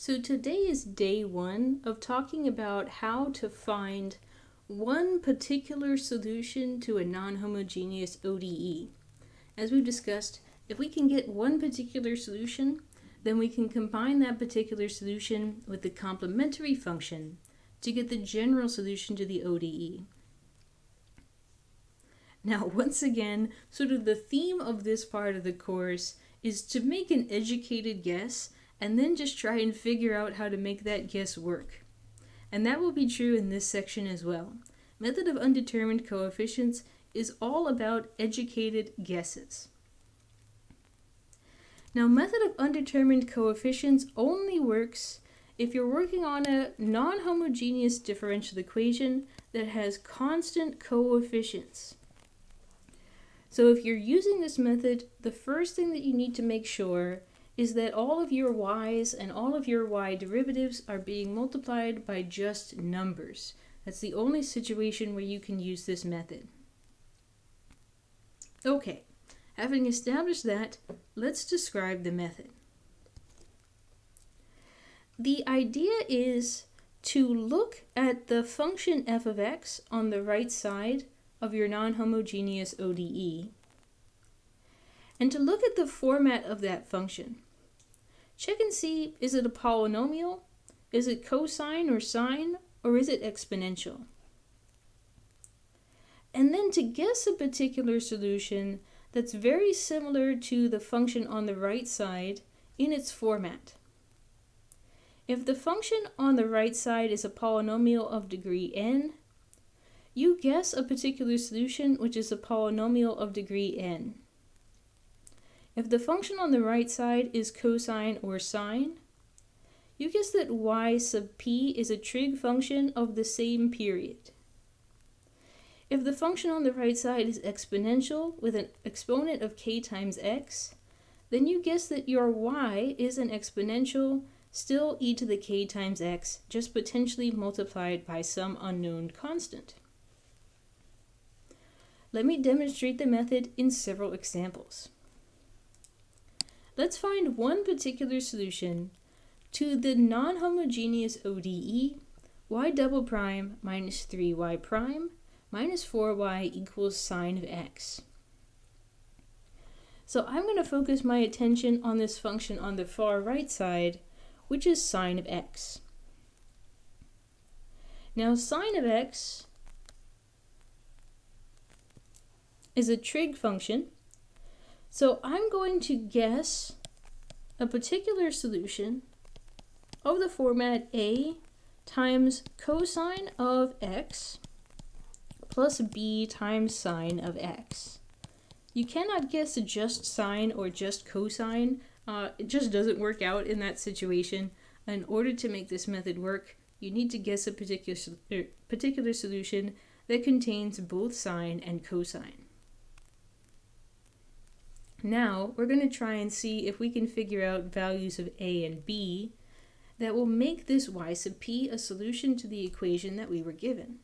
So today is day one of talking about how to find one particular solution to a non-homogeneous ODE. As we've discussed, if we can get one particular solution, then we can combine that particular solution with the complementary function to get the general solution to the ODE. Now, once again, sort of the theme of this part of the course is to make an educated guess and then just try and figure out how to make that guess work. And that will be true in this section as well. Method of undetermined coefficients is all about educated guesses. Now, method of undetermined coefficients only works if you're working on a non-homogeneous differential equation that has constant coefficients. So if you're using this method, the first thing that you need to make sure is that all of your y's and all of your y derivatives are being multiplied by just numbers. That's the only situation where you can use this method. Okay, having established that, let's describe the method. The idea is to look at the function f of x on the right side of your non-homogeneous ODE and to look at the format of that function. Check and see, is it a polynomial? Is it cosine or sine? Or is it exponential? And then to guess a particular solution that's very similar to the function on the right side in its format. If the function on the right side is a polynomial of degree n, you guess a particular solution which is a polynomial of degree n. If the function on the right side is cosine or sine, you guess that y sub p is a trig function of the same period. If the function on the right side is exponential with an exponent of k times x, then you guess that your y is an exponential, still e to the k times x, just potentially multiplied by some unknown constant. Let me demonstrate the method in several examples. Let's find one particular solution to the non-homogeneous ODE y double prime minus 3y prime minus 4y equals sine of x. So I'm going to focus my attention on this function on the far right side, which is sine of x. Now sine of x is a trig function, so I'm going to guess a particular solution of the format a times cosine of x plus b times sine of x. You cannot guess just sine or just cosine. It just doesn't work out in that situation. In order to make this method work, you need to guess a particular solution that contains both sine and cosine. Now, we're going to try and see if we can figure out values of a and b that will make this y sub p a solution to the equation that we were given.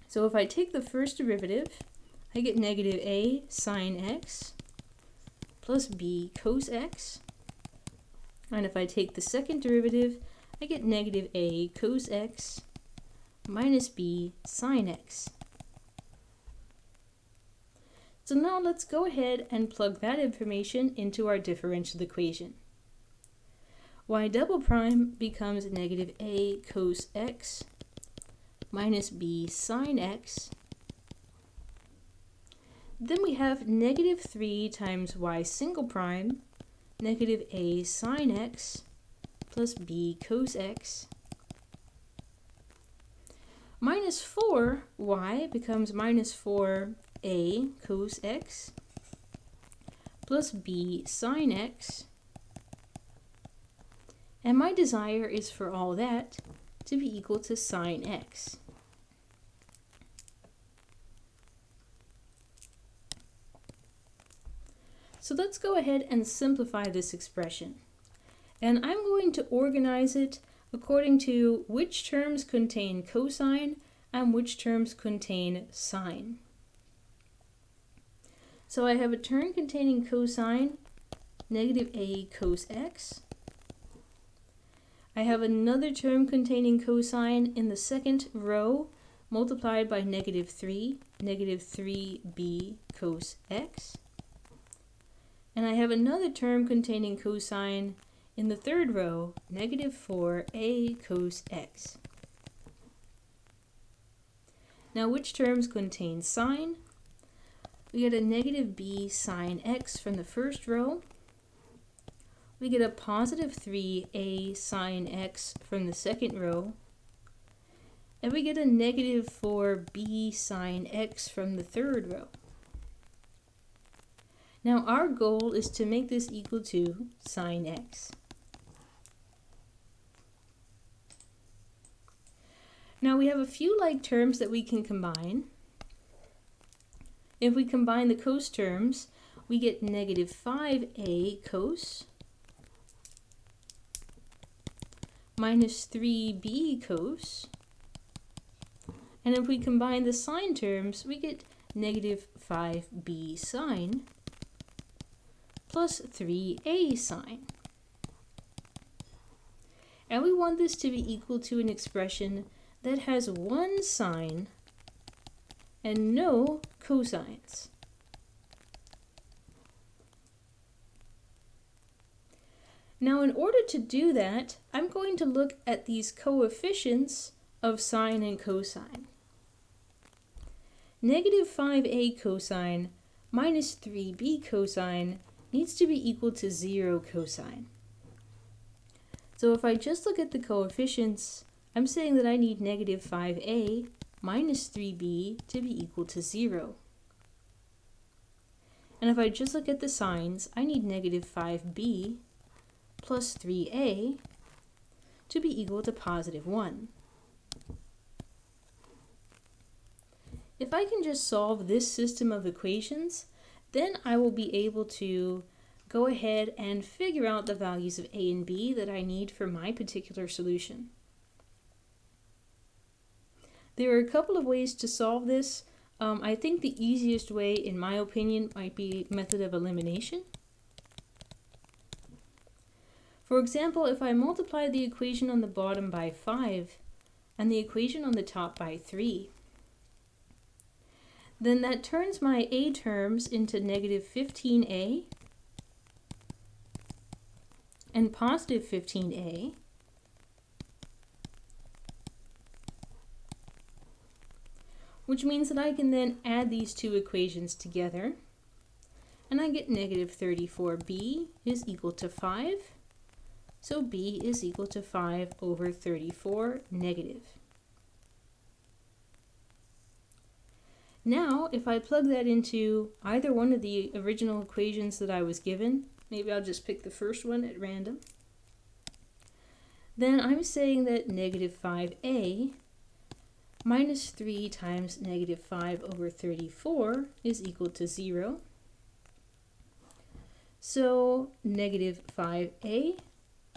So if I take the first derivative, I get negative a sine x plus b cos x. And if I take the second derivative, I get negative a cos x minus b sine x. So now let's go ahead and plug that information into our differential equation. Y double prime becomes negative a cos x minus b sine x. Then we have negative 3 times y single prime, negative a sine x plus b cos x. Minus 4y becomes minus 4a cos x plus b sine x. And my desire is for all that to be equal to sine x. So let's go ahead and simplify this expression. And I'm going to organize it according to which terms contain cosine and which terms contain sine. So I have a term containing cosine negative a cos x. I have another term containing cosine in the second row multiplied by negative 3b cos x. And I have another term containing cosine in the third row, negative 4a cos x. Now which terms contain sine? We get a negative b sine x from the first row. We get a positive 3a sine x from the second row. And we get a negative 4b sine x from the third row. Now our goal is to make this equal to sine x. Now we have a few like terms that we can combine. If we combine the cos terms, we get negative 5a cos minus 3b cos. And if we combine the sine terms, we get negative 5b sine plus 3a sine. And we want this to be equal to an expression that has one sine and no cosines. Now in order to do that, I'm going to look at these coefficients of sine and cosine. Negative 5a cosine minus 3b cosine needs to be equal to 0 cosine. So if I just look at the coefficients, I'm saying that I need negative 5a minus 3b to be equal to 0. And if I just look at the signs, I need negative 5b plus 3a to be equal to positive 1. If I can just solve this system of equations, then I will be able to go ahead and figure out the values of a and b that I need for my particular solution. There are a couple of ways to solve this. I think the easiest way, in my opinion, might be method of elimination. For example, if I multiply the equation on the bottom by 5 and the equation on the top by 3, then that turns my a terms into negative 15a and positive 15a, which means that I can then add these two equations together, and I get negative 34b is equal to 5, so b is equal to 5 over 34 negative. Now, if I plug that into either one of the original equations that I was given, maybe I'll just pick the first one at random, then I'm saying that negative 5a minus 3 times negative 5 over 34 is equal to 0. So negative 5a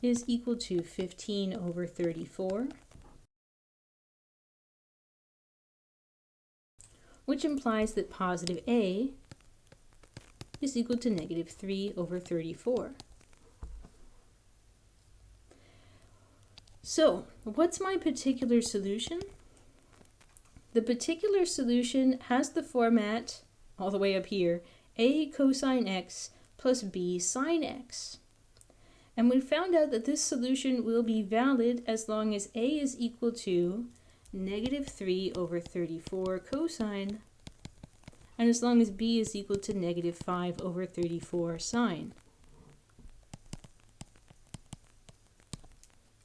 is equal to 15 over 34, which implies that positive a is equal to negative 3 over 34. So, what's my particular solution? The particular solution has the format, all the way up here, a cosine x plus b sine x. And we found out that this solution will be valid as long as a is equal to negative 3 over 34 cosine, and as long as b is equal to negative 5 over 34 sine.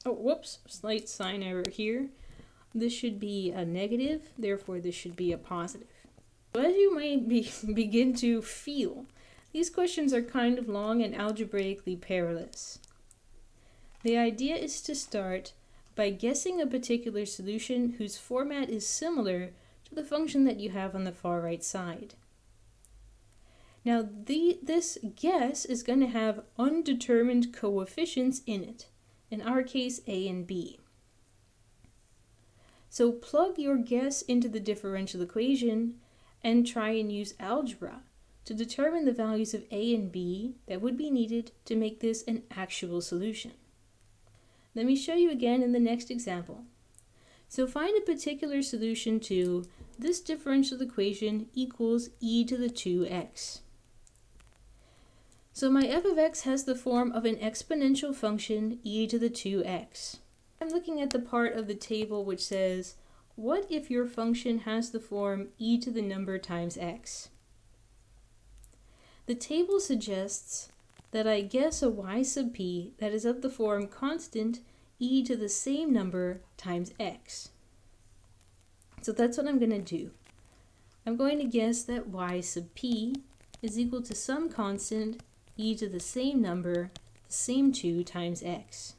Oh, whoops, slight sign error here. This should be a negative, therefore this should be a positive. So as you might begin to feel, these questions are kind of long and algebraically perilous. The idea is to start by guessing a particular solution whose format is similar to the function that you have on the far right side. Now this guess is going to have undetermined coefficients in it, in our case a and b. So plug your guess into the differential equation and try and use algebra to determine the values of a and b that would be needed to make this an actual solution. Let me show you again in the next example. So find a particular solution to this differential equation equals e to the 2x. So my f of x has the form of an exponential function e to the 2x. I'm looking at the part of the table which says, what if your function has the form e to the number times x? The table suggests that I guess a y sub p that is of the form constant e to the same number times x. So that's what I'm going to do. I'm going to guess that y sub p is equal to some constant e to the same number, the same 2 times x.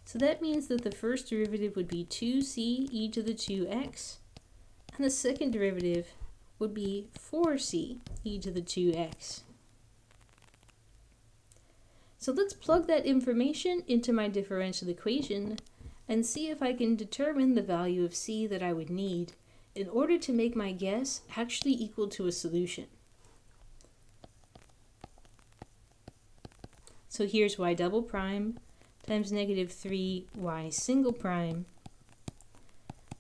So that means that the first derivative would be 2c e to the 2x, and the second derivative would be 4c e to the 2x. So let's plug that information into my differential equation and see if I can determine the value of c that I would need in order to make my guess actually equal to a solution. So here's y double prime times negative 3y single prime,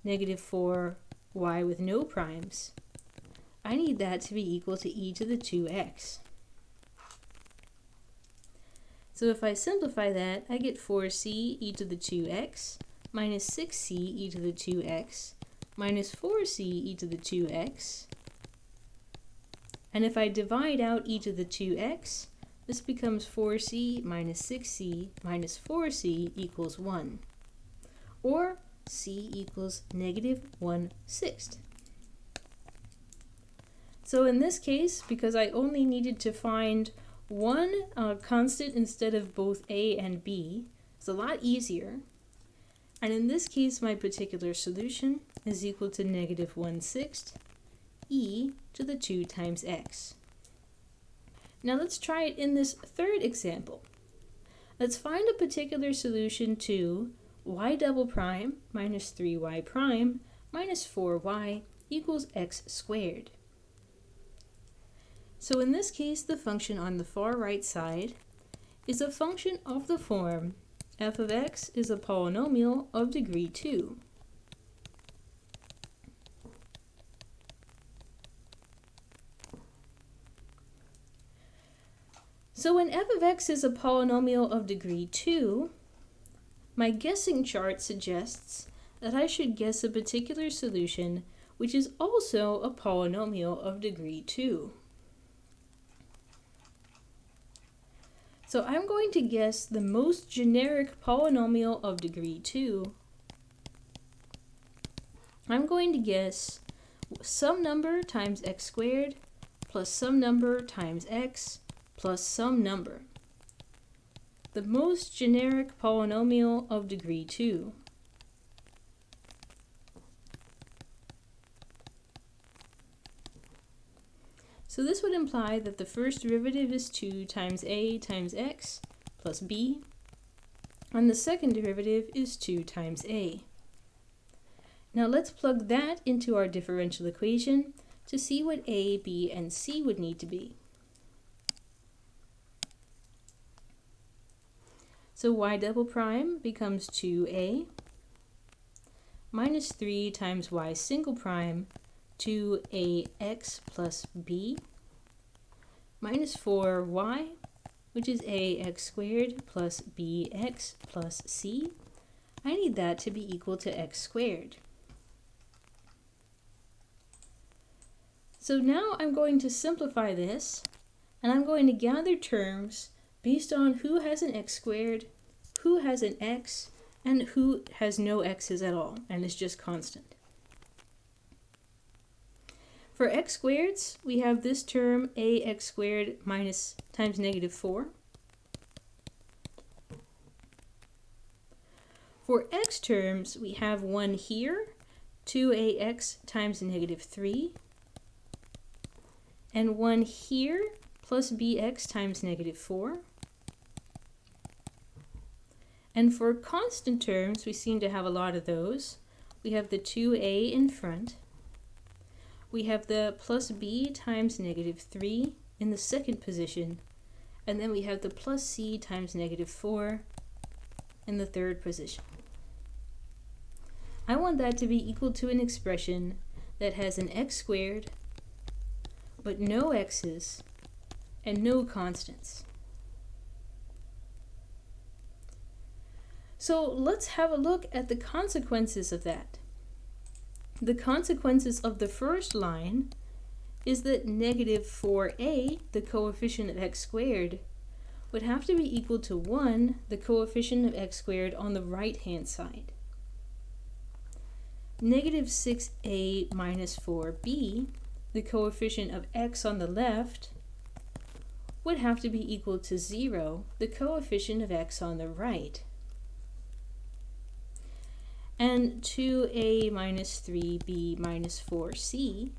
negative 4y with no primes. I need that to be equal to e to the 2x. So if I simplify that, I get 4c e to the 2x minus 6c e to the 2x minus 4c e to the 2x. And if I divide out e to the 2x, this becomes 4c minus 6c minus 4c equals 1, or c equals negative 1/6. So in this case, because I only needed to find one constant instead of both a and b, it's a lot easier. And in this case, my particular solution is equal to negative 1/6 e to the 2 times x. Now let's try it in this third example. Let's find a particular solution to y double prime minus 3y prime minus 4y equals x squared. So in this case, the function on the far right side is a function of the form f of x is a polynomial of degree 2. So when f of x is a polynomial of degree 2, my guessing chart suggests that I should guess a particular solution which is also a polynomial of degree 2. So I'm going to guess the most generic polynomial of degree 2. I'm going to guess some number times x squared plus some number times x plus some number. The most generic polynomial of degree 2. So this would imply that the first derivative is 2 times a times x plus b, and the second derivative is 2 times a. Now let's plug that into our differential equation to see what a, b, and c would need to be. So y double prime becomes 2a minus 3 times y single prime 2ax plus b minus 4y, which is ax squared plus bx plus c. I need that to be equal to x squared. So now I'm going to simplify this, and I'm going to gather terms based on who has an x squared, who has an x, and who has no x's at all, and is just constant. For x squareds, we have this term ax squared minus times negative 4. For x terms, we have one here, 2ax times negative 3, and one here, plus bx times negative 4. And for constant terms, we seem to have a lot of those. We have the 2a in front. we have the plus b times negative 3 in the second position, and then we have the plus c times negative 4 in the third position. I want that to be equal to an expression that has an x squared, but no x's and no constants. So let's have a look at the consequences of that. The consequences of the first line is that negative 4a, the coefficient of x squared, would have to be equal to 1, the coefficient of x squared on the right-hand side. Negative 6a minus 4b, the coefficient of x on the left, would have to be equal to 0, the coefficient of x on the right. And 2a minus 3b minus 4c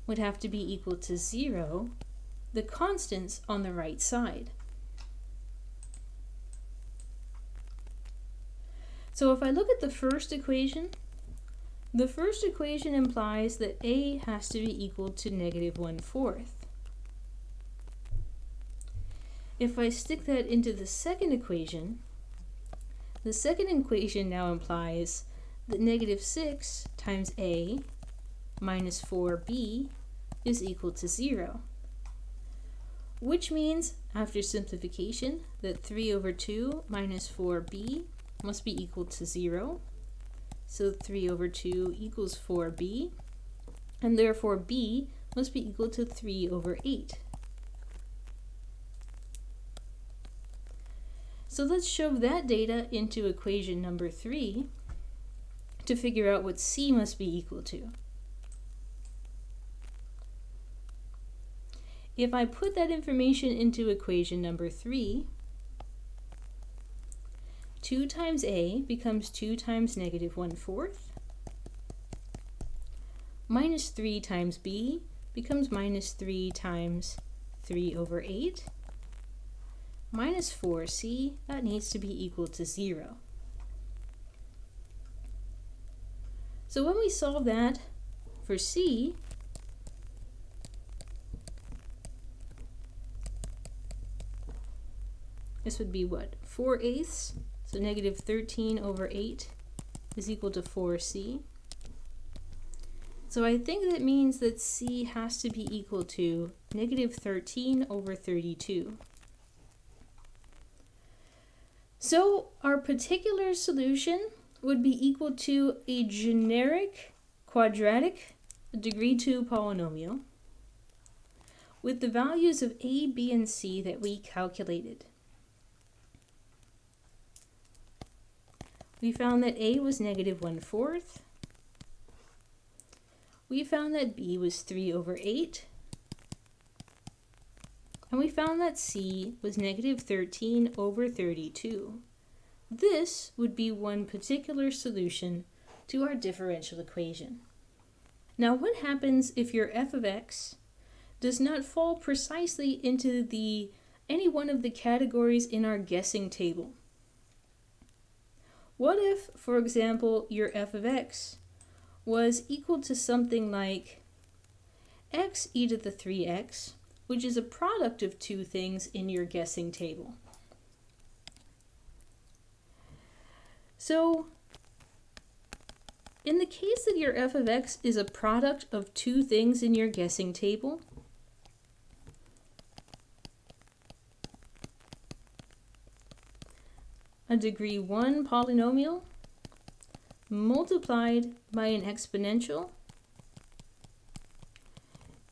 would have to be equal to 0, the constants on the right side. So if I look at the first equation implies that a has to be equal to negative 1/4. If I stick that into the second equation now implies that negative 6 times a minus 4b is equal to 0, which means, after simplification, that 3 over 2 minus 4b must be equal to 0. So 3 over 2 equals 4b, and therefore b must be equal to 3 over 8. So let's shove that data into equation number 3 to figure out what c must be equal to. If I put that information into equation number 3, 2 times a becomes 2 times negative 1/4. Minus 3 times b becomes minus 3 times 3 over 8. Minus 4c, that needs to be equal to 0. So when we solve that for c, this would be what? 4/8. So negative 13 over 8 is equal to 4c. So I think that means that c has to be equal to negative 13 over 32. So our particular solution would be equal to a generic quadratic degree 2 polynomial with the values of a, b, and c that we calculated. We found that a was negative 1/4. We found that b was 3 over 8. And we found that c was negative 13 over 32. This would be one particular solution to our differential equation. Now, what happens if your f of x does not fall precisely into any one of the categories in our guessing table? What if, for example, your f of x was equal to something like x e to the 3x, which is a product of two things in your guessing table? So, in the case that your f of x is a product of two things in your guessing table, a degree 1 polynomial multiplied by an exponential,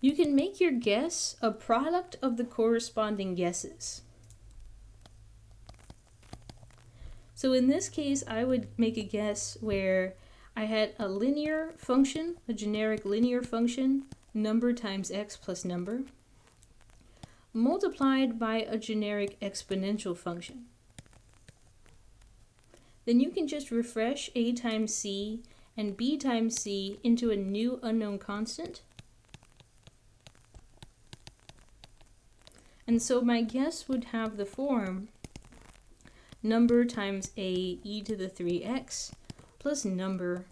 you can make your guess a product of the corresponding guesses. So in this case, I would make a guess where I had a linear function, a generic linear function, number times x plus number, multiplied by a generic exponential function. Then you can just refresh a times c and b times c into a new unknown constant. And so my guess would have the form number times a e to the 3x plus number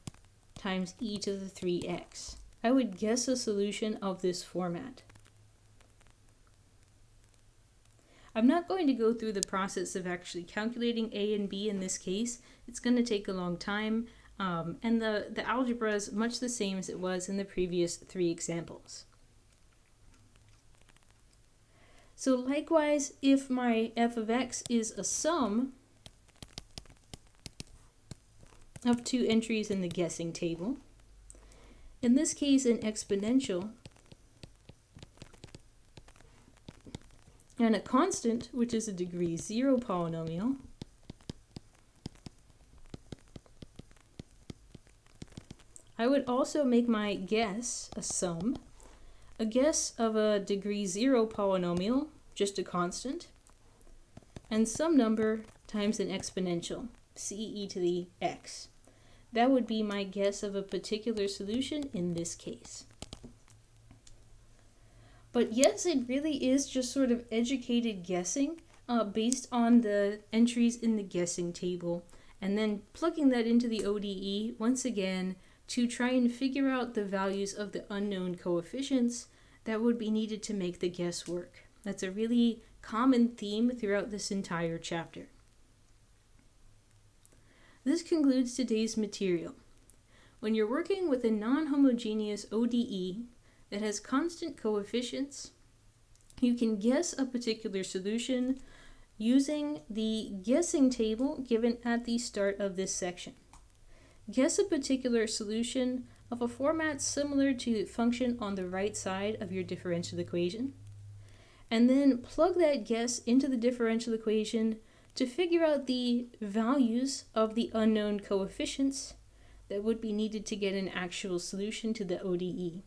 times e to the 3x. I would guess a solution of this format. I'm not going to go through the process of actually calculating a and b in this case. It's going to take a long time, and the algebra is much the same as it was in the previous 3 examples. So likewise, if my f of x is a sum of 2 entries in the guessing table, in this case an exponential, and a constant, which is a degree 0 polynomial, I would also make my guess a sum, a guess of a degree 0 polynomial, just a constant, and some number times an exponential, ce to the x. That would be my guess of a particular solution in this case. But yes, it really is just sort of educated guessing based on the entries in the guessing table, and then plugging that into the ODE once again to try and figure out the values of the unknown coefficients that would be needed to make the guess work. That's a really common theme throughout this entire chapter. This concludes today's material. When you're working with a non-homogeneous ODE that has constant coefficients, you can guess a particular solution using the guessing table given at the start of this section. Guess a particular solution of a format similar to the function on the right side of your differential equation, and then plug that guess into the differential equation to figure out the values of the unknown coefficients that would be needed to get an actual solution to the ODE.